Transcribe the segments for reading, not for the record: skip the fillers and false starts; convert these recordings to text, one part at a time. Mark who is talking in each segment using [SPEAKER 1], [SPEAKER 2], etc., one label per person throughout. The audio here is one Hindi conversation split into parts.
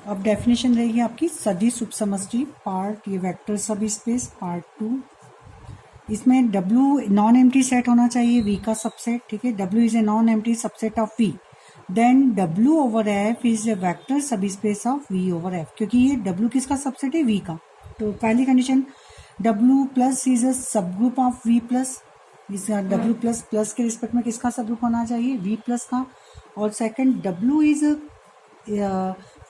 [SPEAKER 1] अब डेफिनेशन रहेगी आपकी सदिश उपसमष्टि पार्ट, ये वेक्टर सब स्पेस पार्ट 2। इसमें W नॉन एम्प्टी सेट होना चाहिए V का सबसेट, ठीक है। W is a non empty subset of V, then W over F is a vector सब space of V over F, क्योंकि ये W किसका सबसेट है, V का। तो पहली condition W plus is a सब ग्रुप ऑफ V प्लस, इसका W प्लस प्लस के रिस्पेक्ट में किसका सब ग्रुप होना चाहिए, V प्लस का। और second W is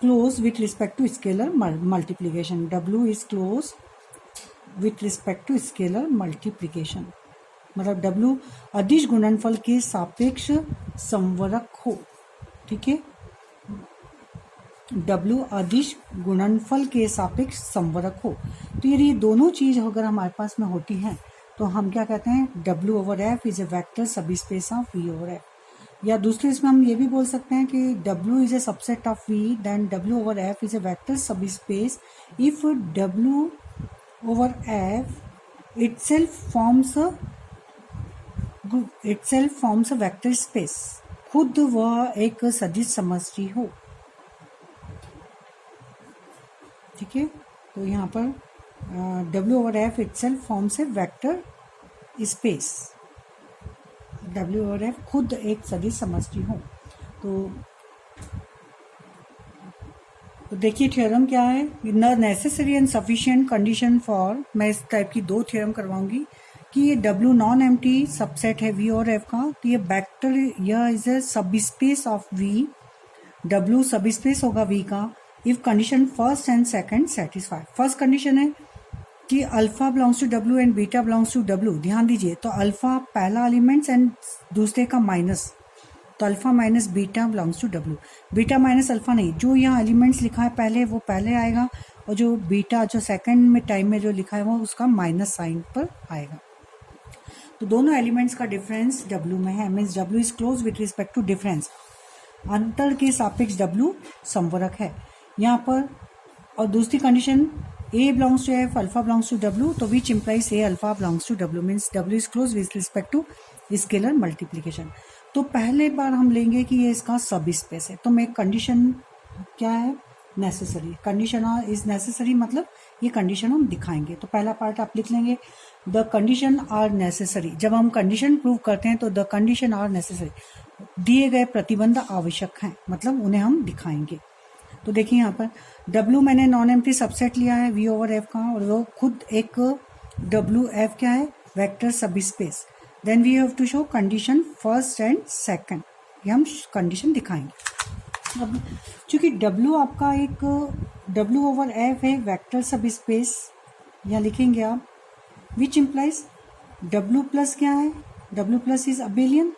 [SPEAKER 1] close with respect to scalar multiplication, W is close with respect to scalar multiplication, मतलब W अदिश गुणनफल के सापेक्ष संवरक हो, ठीक है। W अदिश गुणनफल के सापेक्ष संवरक हो। तो ये दोनों चीज अगर हमारे पास में होती हैं तो हम क्या कहते हैं, W over F is a vector सब space of V over F। या दूसरे इसमें हम ये भी बोल सकते हैं कि W is a subset of V, then W over F is a vector subspace if W over F itself forms a vector space, खुद वह एक सदिश समष्टि हो, ठीक है। तो यहाँ पर W over F itself forms a vector space, W over F खुद एक सदिश समष्टि हो। तो देखिए थ्योरम क्या है, न necessary and sufficient condition for, मैं इस टाइप की 2 थ्योरम करवाऊंगी कि ये W नॉन एम्प्टी सबसेट है V और F का, तो ये वेक्टर, यह is a sub space of V, W sub space होगा V का if condition first and second satisfy. First condition है कि alpha belongs to W and beta belongs to W। ध्यान दीजिए, तो अल्फा पहला एलिमेंट्स एंड दूसरे का माइनस, तो alpha minus beta belongs to W। Beta minus alpha नहीं, जो यहाँ एलिमेंट्स लिखा है पहले वो पहले आएगा, और जो बीटा जो सेकंड में टाइम में जो लिखा है वो उसका माइनस साइन पर आएगा। तो दोनों एलिमेंट्स का डिफरेंस W में है, means W is close with respect to difference, अंतर के सापेक्ष W संवरक है यहाँ पर। और दूसरी condition A belongs to F, alpha belongs to W, तो which implies A alpha belongs to W, means W is close with respect to scalar multiplication. तो पहले बार हम लेंगे कि ये इसका सब स्पेस है, तो मैं कंडीशन क्या है, नेसेसरी, कंडीशन इज नेसेसरी, मतलब ये कंडीशन हम दिखाएंगे। तो पहला पार्ट आप लिख लेंगे, द कंडीशन आर नेसेसरी। जब हम कंडीशन प्रूव करते हैं तो द कंडीशन आर नेसेसरी, दिए गए प्रतिबंध आवश्यक हैं, मतलब उन्हें हम दिखाएंगे। तो देखिए यहाँ पर W मैंने नॉन एम्प्टी सबसेट लिया है V ओवर F का, और वो खुद एक W F क्या है, vector subspace. Then we have to show condition first and second, ये हम कंडीशन दिखाएंगे। अब चूंकि W आपका एक W ओवर F है वेक्टर सब स्पेस, यहाँ लिखेंगे आप विच इम्प्लाइज W प्लस क्या है, W plus is abelian,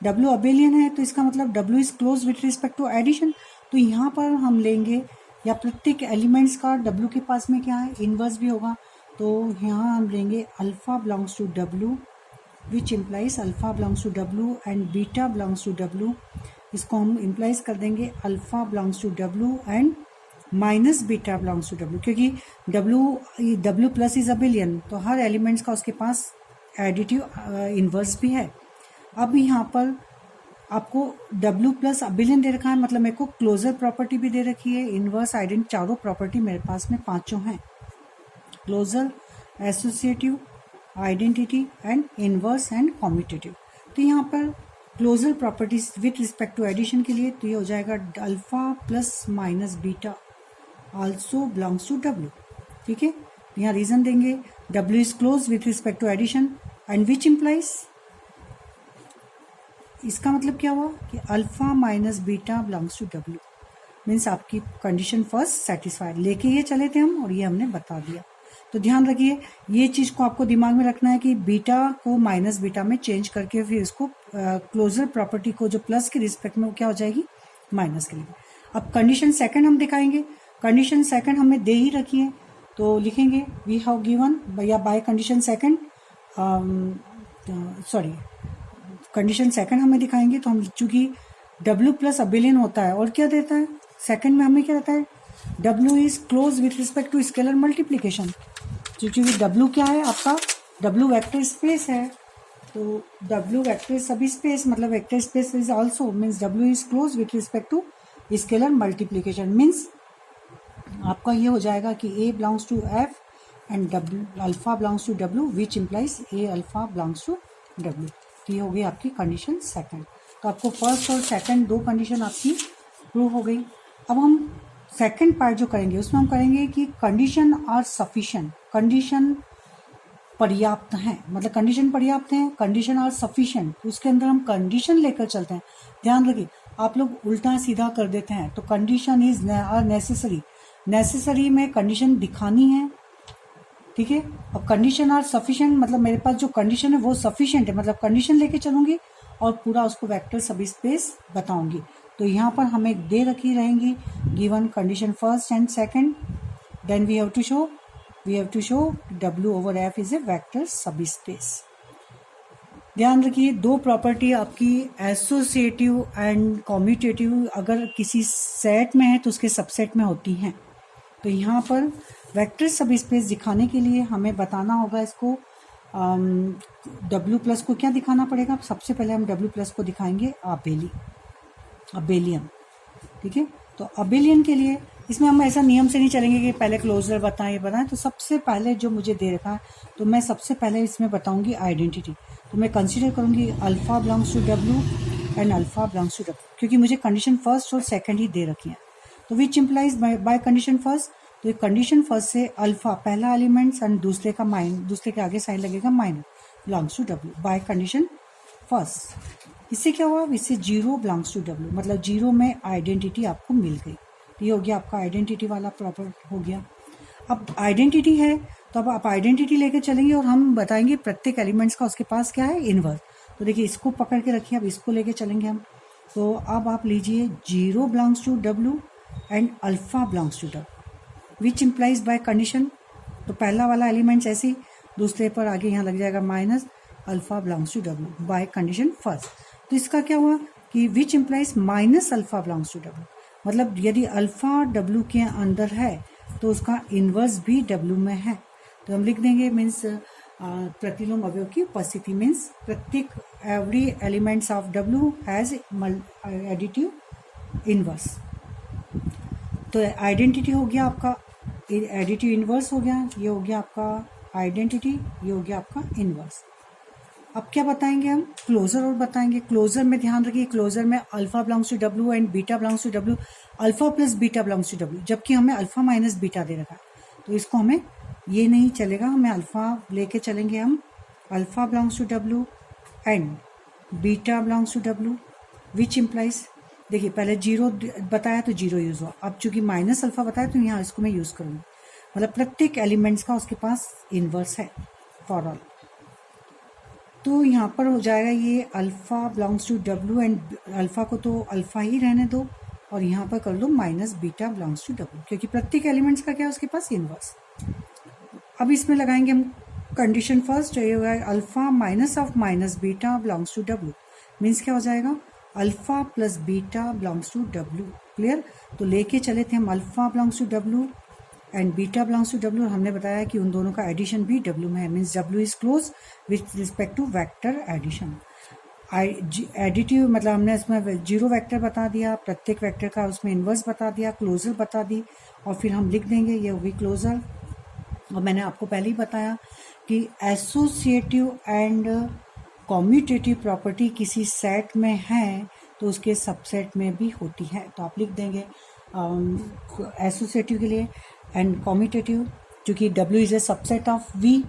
[SPEAKER 1] W abelian है तो इसका मतलब W is close with respect to addition. तो यहाँ पर हम लेंगे, या प्रत्येक एलिमेंट्स का W के पास में क्या है, इनवर्स भी होगा, तो यहाँ हम लेंगे alpha belongs to W which implies alpha belongs to W and beta belongs to W। इसको हम इम्प्लाइज कर देंगे alpha belongs to W and minus beta belongs to W, क्योंकि W प्लस इज अबिलियन, तो हर एलिमेंट्स का उसके पास एडिटिव इनवर्स भी है। अब यहाँ पर आपको W प्लस अबिलियन दे रखा है, मतलब मेरे को क्लोजर प्रॉपर्टी भी दे रखी है, इनवर्स आइडेंट, चारों प्रॉपर्टी मेरे पास में पांचों हैं, closure, associative, identity and inverse and commutative. तो यहाँ पर closure properties with respect to addition के लिए तो ये हो जाएगा alpha plus minus beta also belongs to W, ठीक है। यहाँ रीजन देंगे W is close with respect to addition and which implies, इसका मतलब क्या हुआ कि alpha minus beta belongs to W, means आपकी कंडीशन फर्स्ट सेटिस्फाइड लेके ये चले थे हम, और ये हमने बता दिया। तो ध्यान रखिए ये चीज को आपको दिमाग में रखना है कि बीटा को माइनस बीटा में चेंज करके फिर इसको क्लोजर प्रॉपर्टी को जो प्लस के रिस्पेक्ट में वो क्या हो जाएगी, माइनस के लिए। अब कंडीशन सेकंड हम दिखाएंगे, कंडीशन सेकंड हमें दे ही रखी है, तो लिखेंगे वी हैव गिवन, या by condition second, sorry condition second हमें दिखाएंगे। तो हम चूंकि W प्लस अबिलियन होता है, और क्या देता है सेकंड में हमें क्या रहता है, W is close with respect to scalar multiplication, क्योंकि W क्या है आपका, W वेक्टर स्पेस है, तो W वेक्टर सब स्पेस, मतलब vector space is also means W is close with respect to scalar multiplication means आपका ये हो जाएगा कि A belongs to F and W alpha belongs to W which implies A alpha belongs to W। तो ये हो गई आपकी कंडीशन सेकंड। तो आपको फर्स्ट और सेकंड दो कंडीशन आपकी प्रूव हो गई। अब हम सेकंड पार्ट जो करेंगे उसमें हम करेंगे कि कंडीशन आर सफिशिएंट, कंडीशन पर्याप्त हैं, मतलब कंडीशन पर्याप्त हैं, कंडीशन आर सफिशिएंट, उसके अंदर हम कंडीशन लेकर चलते हैं। ध्यान रखिए आप लोग उल्टा सीधा कर देते हैं, तो condition is are necessary, necessary में कंडीशन दिखानी है, ठीक है। अब कंडीशन आर सफिशिएंट मतलब मेरे पास जो कंडीशन है वो सफिशिएंट है, मतलब कंडीशन लेके चलूंगी और पूरा उसको वेक्टर सब स्पेस बताऊंगी। तो यहाँ पर हमें दे रखी रहेंगी given condition first and second, then we have to show W over F is a vector subspace. ध्यान रखिए दो प्रॉपर्टी आपकी एसोसिएटिव एंड कॉम्यूटेटिव अगर किसी सेट में है तो उसके सबसेट में होती हैं। तो यहाँ पर वेक्टर सब स्पेस दिखाने के लिए हमें बताना होगा इसको W प्लस को क्या दिखाना पड़ेगा। सबसे पहले हम W प्लस को दिखाएंगे अबेलियन, ठीक है। तो अबेलियन के लिए इसमें हम ऐसा नियम से नहीं चलेंगे कि पहले क्लोजर बताएं ये बताएं। तो सबसे पहले जो मुझे दे रखा है तो मैं सबसे पहले इसमें बताऊंगी आइडेंटिटी। तो मैं कंसीडर करूंगी alpha belongs to W and alpha belongs to W, क्योंकि मुझे कंडीशन फर्स्ट और सेकंड ही दे रखी है। तो which implies by condition first, तो ये कंडीशन फर्स्ट से अल्फा पहला एलिमेंट्स एंड दूसरे के आगे साइन लगेगा minus belongs to W by condition first. इससे क्या हुआ, इससे जीरो बिलोंग्स टू W, मतलब जीरो में आइडेंटिटी आपको मिल गई। तो ये हो गया आपका आइडेंटिटी वाला प्रॉपर हो गया। अब आइडेंटिटी है तो अब आप आइडेंटिटी लेके चलेंगे और हम बताएंगे प्रत्येक एलिमेंट्स का उसके पास क्या है इनवर्स। तो देखिए इसको पकड़ के रखिए, अब इसको लेके चलेंगे हम। तो अब आप लीजिए zero belongs to W and alpha belongs to W which implies by condition. तो पहला वाला एलिमेंट्स ऐसे ही, दूसरे पर आगे यहाँ लग जाएगा minus alpha belongs to W by condition first. तो इसका क्या हुआ कि which implies minus alpha belongs to W, मतलब यदि अल्फा W के अंदर है तो उसका इन्वर्स भी W में है। तो हम लिख देंगे मीन्स प्रतिलोम अवयव की उपस्थिति मीन्स प्रत्येक every elements of W has additive inverse. तो आइडेंटिटी हो गया आपका एडिटिव इन्वर्स हो गया, ये हो गया आपका आइडेंटिटी, ये हो गया आपका इन्वर्स। अब क्या बताएंगे हम, क्लोजर और बताएंगे। क्लोजर में ध्यान रखिए क्लोजर में alpha belongs to W and beta belongs to W, alpha plus beta belongs to W, जबकि हमें अल्फा माइनस बीटा दे रखा है। तो इसको हमें ये नहीं चलेगा, हमें अल्फा लेके चलेंगे हम alpha belongs to W and beta belongs to W which implies, देखिए पहले जीरो बताया तो जीरो यूज हुआ, अब चूंकि माइनस अल्फा बताया तो यहाँ इसको मैं यूज करूँगी, मतलब प्रत्येक एलिमेंट्स का उसके पास इनवर्स है फॉर ऑल। तो यहाँ पर हो जाएगा ये alpha belongs to W and alpha को तो अल्फा ही रहने दो और यहाँ पर कर लो minus beta belongs to W, क्योंकि प्रत्येक एलिमेंट्स का क्या है उसके पास इनवर्स। अब इसमें लगाएंगे हम कंडीशन फर्स्ट, ये होगा alpha minus of minus beta belongs to W means क्या हो जाएगा alpha plus beta belongs to W। Clear. तो लेके चले थे हम alpha belongs to W and beta belongs to W, हमने बताया कि उन दोनों का एडिशन भी W में है means W is close with respect to vector addition. Additive मतलब हमने इसमें जीरो वेक्टर बता दिया, प्रत्येक वेक्टर का उसमें इन्वर्स बता दिया, क्लोजर बता दी और फिर हम लिख देंगे ये होगी क्लोजर। और मैंने आपको पहले ही बताया कि एसोसिएटिव एंड कॉम्यूटेटिव प्रॉपर्टी किसी सेट में है तो उसके सबसेट में भी होती है। तो आप लिख देंगे एसोसिएटिव के लिए एंड कॉम्यूटेटिव, क्योंकि W is a subset of V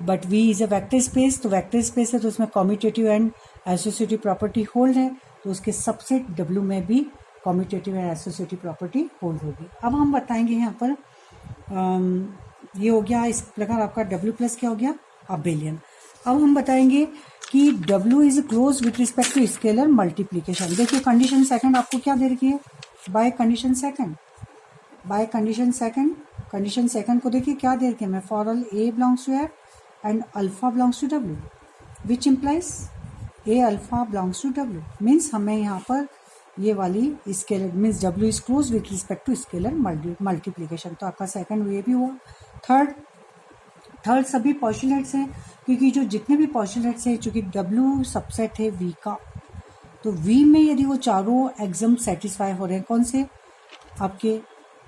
[SPEAKER 1] but V is a vector space, तो वेक्टर स्पेस है तो उसमें commutative and associative property hold है, तो उसके सबसेट W में भी commutative and associative property hold होगी। अब हम बताएंगे यहाँ पर ये हो गया इस प्रकार आपका W प्लस क्या हो गया अबेलियन। अब हम बताएंगे कि W is close with respect to scalar multiplication. देखिए कंडीशन सेकंड आपको क्या दे रखी है by condition second, by condition second, condition second को देखिए क्या दे रखी है मैं for all A belongs to F and alpha belongs to W which implies A alpha belongs to W means हमें यहाँ पर ये वाली scalar means W is close with respect to scalar multiplication. तो आपका सेकंड ये भी हुआ। थर्ड सभी पॉस्टुलेट्स हैं, क्योंकि जो जितने भी पॉस्टुलेट्स हैं चूंकि W सबसेट है V का, तो V में यदि वो चारों एग्जाम सेटिस्फाई हो रहे हैं, कौन से आपके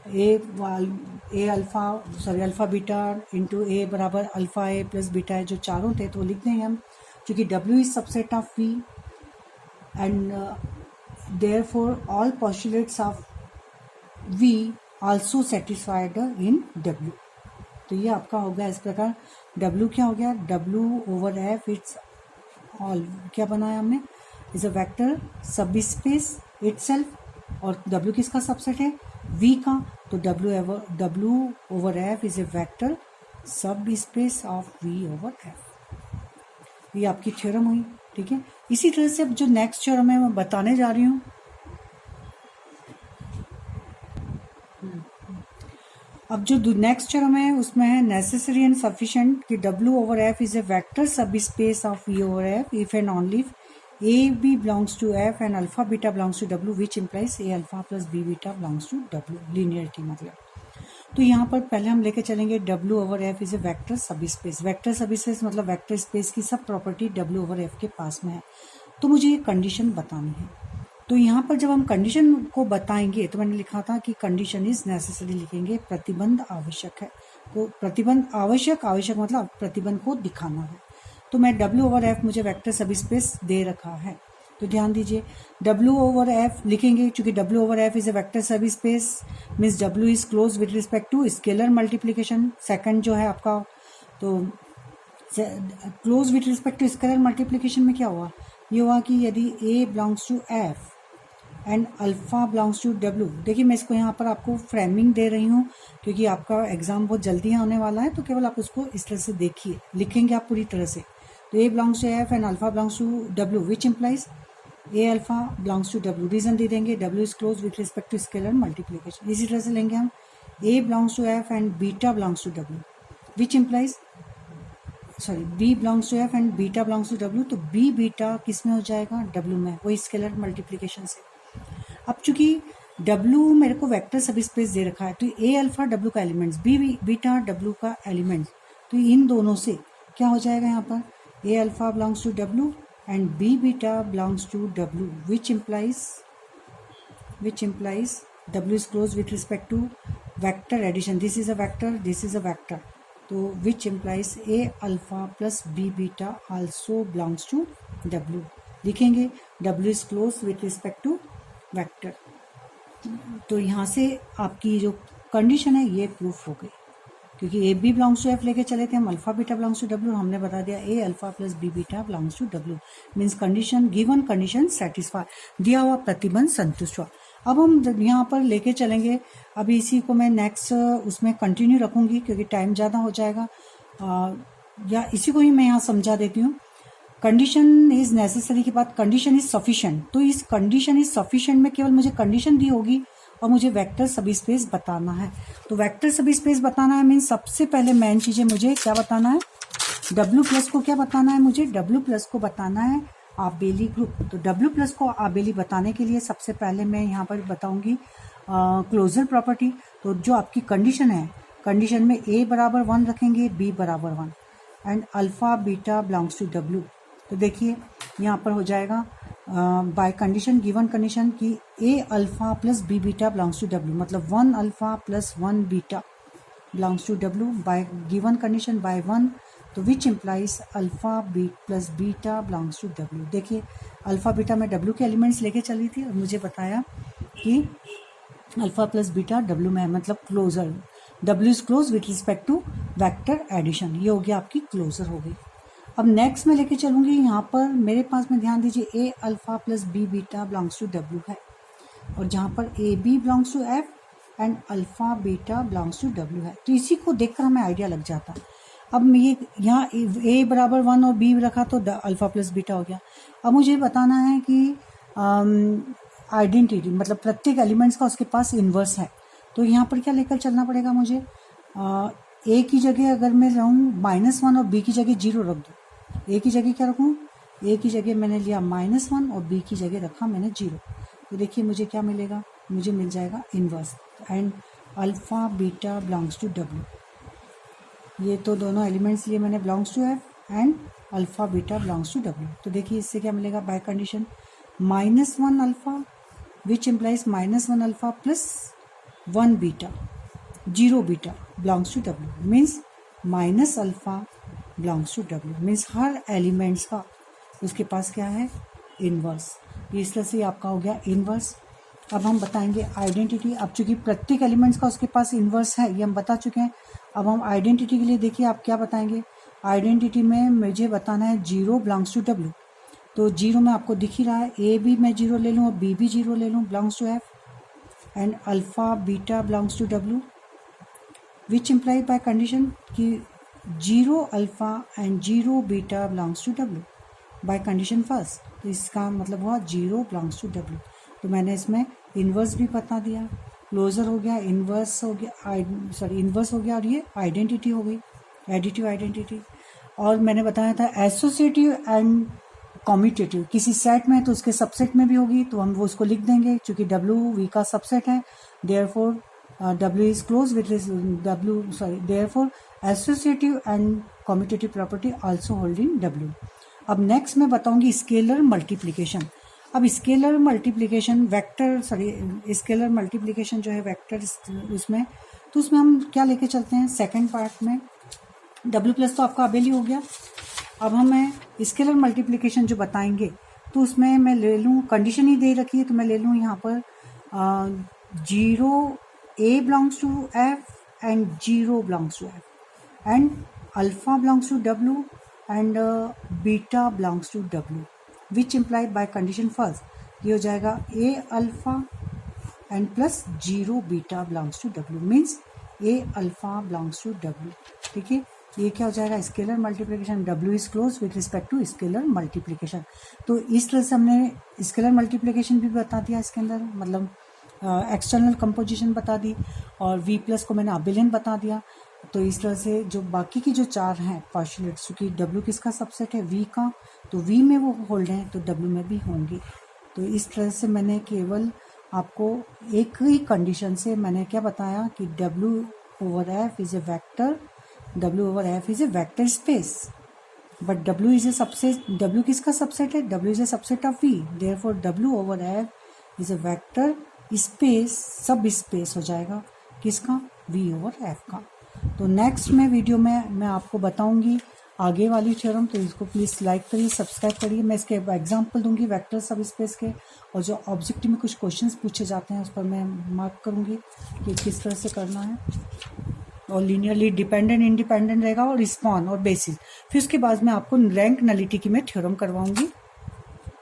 [SPEAKER 1] ए अल्फा बीटा इंटू ए बराबर अल्फा ए प्लस बीटा है, जो चारों थे, तो लिख देंगे हम, क्योंकि W is subset of V and therefore all postulates of V also satisfied in W। तो ये आपका हो गया इस प्रकार। W क्या हो गया, W over F it's all, क्या बनाया हमने, is a vector subspace itself, और W किसका सबसेट है, V का, तो W over F is a vector सब space of V over F। ये आपकी थ्योरम हुई, ठीक है। इसी तरह से अब जो नेक्स्ट थ्योरम है मैं बताने जा रही हूँ। अब जो नेक्स्ट थ्योरम है उसमें है नेसेसरी एंड सफिशिएंट कि W over F is a vector सब space of V over F if and only if A B belongs to F and alpha beta belongs to W, which implies A alpha plus B beta belongs to W, linearity मतलब। तो यहाँ पर पहले हम लेके चलेंगे W over F is a vector सब स्पेस। वेक्टर सब स्पेस मतलब वेक्टर स्पेस की सब प्रॉपर्टी W ओवर F के पास में है, तो मुझे ये कंडीशन बतानी है। तो यहाँ पर जब हम कंडीशन को बताएंगे तो मैंने लिखा था कि कंडीशन इज नेसेसरी लिखेंगे, प्रतिबंध आवश्यक है। तो प्रतिबंध आवश्यक मतलब प्रतिबंध को दिखाना है। तो मैं W ओवर F मुझे वेक्टर सब स्पेस दे रखा है, तो ध्यान दीजिए W ओवर F लिखेंगे, क्योंकि W over F is a vector subspace means W is close with respect to scalar multiplication. Second जो है आपका, तो close with respect to scalar multiplication में क्या हुआ, ये हुआ कि यदि A belongs to F and alpha belongs to W। देखिए मैं इसको यहाँ पर आपको फ्रेमिंग दे रही हूँ क्योंकि आपका एग्जाम बहुत जल्दी आने वाला है, तो केवल आप उसको इस तरह से देखिए, लिखेंगे आप पूरी तरह से। तो A belongs to F and alpha belongs to W which implies A alpha belongs to W। Reason दे देंगे W is close with respect to scalar multiplication. इसी तरह से लेंगे हम A belongs to F and beta belongs to W which implies B belongs to F and beta belongs to W। तो B बीटा किस में हो जाएगा, W में, वही स्केलर मल्टीप्लीकेशन से। अब चूंकि W मेरे को वेक्टर सब स्पेस दे रखा है, तो A अल्फा W का एलिमेंट्स, B बीटा W का एलिमेंट्स, तो इन दोनों से क्या हो जाएगा यहाँ पर, A alpha belongs to W and B beta belongs to W विच implies W is close with respect to vector addition. This is a vector, this is a vector. तो which implies A alpha plus B beta also belongs to W। लिखेंगे W is close with respect to vector. तो यहाँ से आपकी जो कंडीशन है ये प्रूफ हो गई, क्योंकि A B belongs to F लेके चले थे हम, alpha beta belongs to W, हमने बता दिया A alpha plus B beta belongs to W means condition, given condition satisfy, दिया हुआ प्रतिबंध संतुष्ट हुआ। अब हम यहाँ पर लेके चलेंगे, अभी इसी को मैं नेक्स्ट उसमें कंटिन्यू रखूंगी क्योंकि टाइम ज़्यादा हो जाएगा, या इसी को ही मैं यहाँ समझा देती हूँ। कंडीशन इज नेसेसरी के बाद कंडीशन इज सफिशिएंट, तो इस कंडीशन इज सफिशिएंट में केवल मुझे कंडीशन दी होगी और मुझे वेक्टर सब स्पेस बताना है। तो वेक्टर सब स्पेस बताना है मीन्स सबसे पहले मेन चीजें मुझे क्या बताना है, W प्लस को क्या बताना है, मुझे W प्लस को बताना है आबेली ग्रुप। तो W प्लस को आबेली बताने के लिए सबसे पहले मैं यहाँ पर बताऊंगी क्लोजर प्रॉपर्टी। तो जो आपकी कंडीशन है, कंडीशन में A बराबर 1 रखेंगे, B बराबर 1 and alpha beta belongs to W। तो देखिए यहाँ पर हो जाएगा बाय कंडीशन, गिवन कंडीशन कि A alpha plus B beta belongs to W, मतलब 1 alpha plus 1 beta belongs to W by given condition by 1, तो which implies alpha B plus beta belongs to W। देखिए अल्फा बीटा में W के एलिमेंट्स लेके चली थी और मुझे बताया कि अल्फा प्लस बीटा W में है, मतलब closure, W is close with respect to vector addition. ये हो गया आपकी क्लोजर हो गई। अब नेक्स्ट में लेके चलूंगी, यहाँ पर मेरे पास में ध्यान दीजिए A alpha plus B beta belongs to W है, और जहाँ पर A B belongs to F and alpha beta belongs to W है। तो इसी को देखकर हमें आइडिया लग जाता है। अब ये यहाँ A बराबर 1 और B रखा तो अल्फा प्लस बीटा हो गया। अब मुझे बताना है कि आइडेंटिटी मतलब प्रत्येक एलिमेंट्स का उसके पास इन्वर्स है, तो यहाँ पर क्या लेकर चलना पड़ेगा मुझे, A की जगह अगर मैं रहूँ -1 और B की जगह 0 रख दूँ, A की जगह क्या रखूँ, A की जगह मैंने लिया -1 और B की जगह रखा मैंने 0, तो देखिए मुझे क्या मिलेगा, मुझे मिल जाएगा inverse and alpha beta belongs to W। ये तो दोनों एलिमेंट्स लिए मैंने belongs to F and alpha beta belongs to W। तो देखिए इससे क्या मिलेगा, by condition -1 alpha which implies -1 alpha plus 1 beta, 0 beta belongs to W means minus alpha belongs to W means हर एलिमेंट्स का उसके पास क्या है, इनवर्स। इस तरह से आपका हो गया इनवर्स। अब हम बताएंगे आइडेंटिटी। अब चूंकि प्रत्येक एलिमेंट्स का उसके पास इनवर्स है ये हम बता चुके हैं। अब हम आइडेंटिटी के लिए देखिए आप क्या बताएंगे। आइडेंटिटी में मुझे बताना है 0 बिलोंग्स टू W, तो 0 में आपको दिख ही रहा है, A भी मैं 0 ले लूँ और B भी 0 ले लूँ, belongs to F and alpha beta belongs to W which imply by condition कि 0 alpha and 0 beta belongs to W by condition first. तो इसका मतलब हुआ 0 बिलोंग्स टू W। तो मैंने इसमें इन्वर्स भी बता दिया, क्लोजर हो गया, इन्वर्स हो गया, इन्वर्स हो गया और ये आइडेंटिटी हो गई, एडिटिव आइडेंटिटी। और मैंने बताया था एसोसिएटिव एंड कॉम्यूटेटिव, किसी सेट में तो उसके सबसेट में भी होगी, तो हम वो उसको लिख देंगे क्योंकि W V का सबसेट है, therefore W is close with therefore associative and commutative property also hold in W। अब नेक्स्ट मैं बताऊंगी स्केलर मल्टीप्लिकेशन। अब स्केलर मल्टीप्लिकेशन स्केलर मल्टीप्लिकेशन जो है वेक्टर उसमें, तो उसमें हम क्या लेके चलते हैं सेकंड पार्ट में। W प्लस तो आपका अबेली हो गया। अब हमें स्केलर मल्टीप्लिकेशन जो बताएंगे तो उसमें मैं ले लूँ, कंडीशन ही दे रखी है तो मैं ले लूँ यहाँ पर 0 A belongs to F and 0 belongs to F and alpha belongs to W and beta belongs to W which implied by condition first. ये हो जाएगा A alpha and plus 0 beta belongs to W means A alpha belongs to W। ठीक है, ये क्या हो जाएगा scalar multiplication. W is close with respect to scalar multiplication. तो इस तरह से हमने स्केलर मल्टीप्लिकेशन भी बता दिया इसके अंदर, मतलब एक्सटर्नल कंपोजिशन बता दी, और V प्लस को मैंने अबिलियन बता दिया। तो इस तरह से जो बाकी की जो चार हैं पार्शियलिट्स, क्योंकि W किसका सबसेट है, V का, तो V में वो होल्ड हैं तो W में भी होंगी। तो इस तरह से मैंने केवल आपको एक ही कंडीशन से मैंने क्या बताया कि W over F is a vector, W over F is a vector space, but W is a subset. W किसका सबसेट है, W is a subset of V, therefore W over F is a vector space, सब स्पेस हो जाएगा किसका, V ओवर F का। तो नेक्स्ट में वीडियो में मैं आपको बताऊंगी आगे वाली थ्योरम, तो इसको प्लीज़ लाइक करिए, सब्सक्राइब करिए। मैं इसके एग्जांपल दूंगी वेक्टर सब स्पेस के, और जो ऑब्जेक्टिव में कुछ क्वेश्चंस पूछे जाते हैं उस पर मैं मार्क करूंगी कि किस तरह से करना है। और लीनियरली डिपेंडेंट इंडिपेंडेंट रहेगा और स्पॉन और बेसिस। फिर उसके बाद मैं आपको रैंक नलिटी की मैं थ्योरम करवाऊंगी।